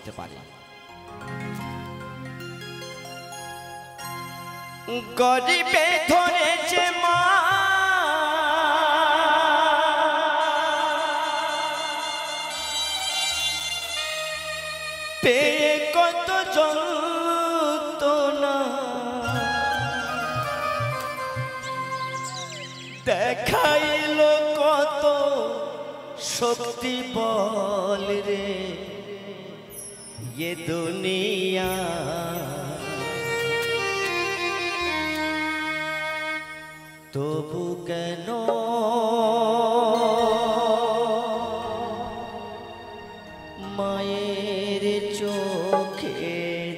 আসতে পারে। গরিবে ধরেছে মা পেয়ে কত যন্ত্রণা, দেখাইল কত শক্তি বল রে ये दुनिया। তবু কেন মায়ের চোখে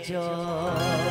জল?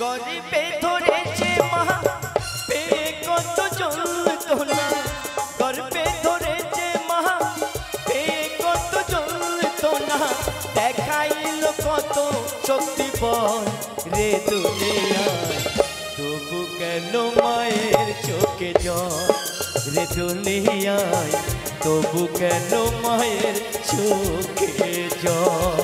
গরিবে ধরেছে মা পেয়ে কত যন্ত্রণা, গর্বে ধরেছে মা পেয়ে কত যন্ত্রণা, দেখাইল কত শক্তি বল রে দুনিয়ায়। তবু কেন মায়ের চোখে জল রে দুনিয়ায়? তবু কেন মায়ের চোখে জল?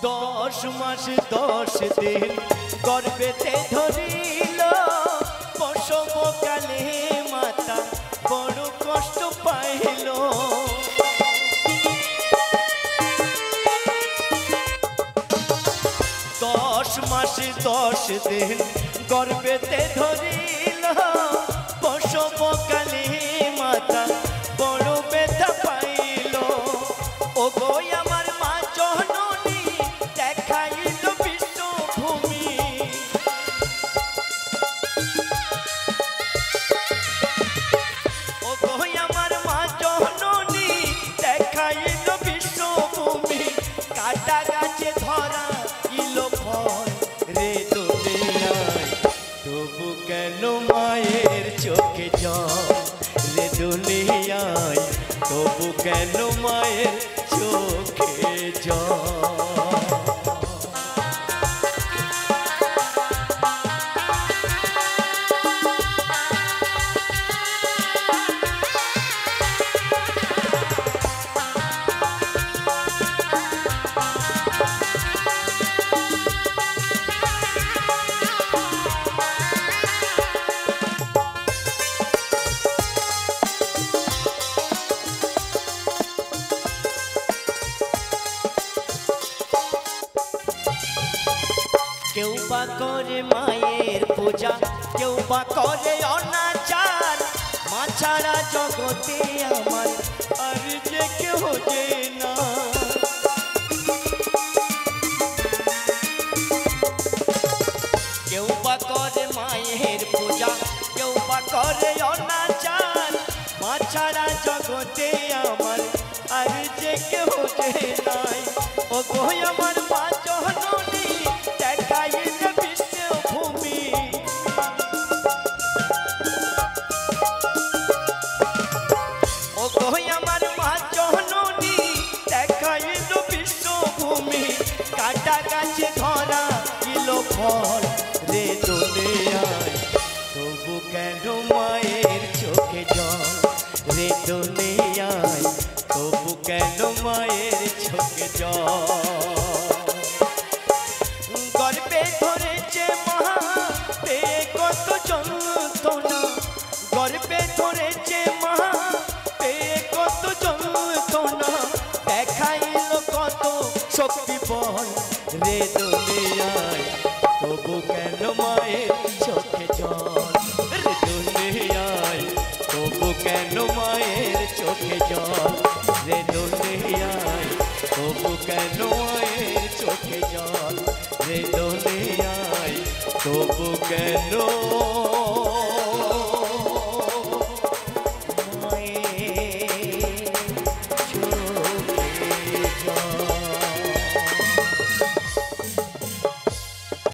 দশ মাস 10 দিন গর্ভেতে ধরিল, প্রসবকালে মাতা বড় কষ্ট পাইল। 10 মাস 10 দিন গর্ভেতে ধরিল, প্রসবকালে মাতা বড় ব্যথা পাইল। ও গো আমার মা জননী দেখাইল বিশ্বভূমি, ও গো আমার মা জননী দেখাইল বিশ্বভূমি, কাটা গাছে ধরা ইল ফল রে দুনিয়ায়। তবু কেন মায়ের চোখে জল রে দুনিয়ায়? তবু কেন মায়ের চোখে জল? কেউ বা করে মায়ের পূজা, কেউ বা করে অনাচার, মা ছাড়া জগতে আমার আর যে কেউ যে না। কেউ বা করে মায়ের পূজা, কেউ বা করে অনাচার, মা ছাড়া জগতে আমার আর যে কেউ যে নাই। ও গো আমার মা জননী দেখাইল বিশ্বভূমি, ও গো আমার মা জননী দেখাইল বিশ্বভূমি, কাটা গাছে ধরা ইল ফল রে দুনিয়ায়। তবু কেন মায়ের চোখে জল রে দুনিয়ায়? মায়ের চোখে জল গর্বে ধরেছে মা পেয়ে কত যন্ত্রণা গর্বে ধরেছে মা পেয়ে কত যন্ত্রণা দেখাইল কত শক্তি বল রে দুনিয়ায় তবু কেন মায়ের চোখে জল রে দুনিয়ায় তবু কেন মায়ের চোখে জল রে দুনিয়ায় তবু কেন মায়ের চোখে জল রে দুনিয়ায় তবু কেন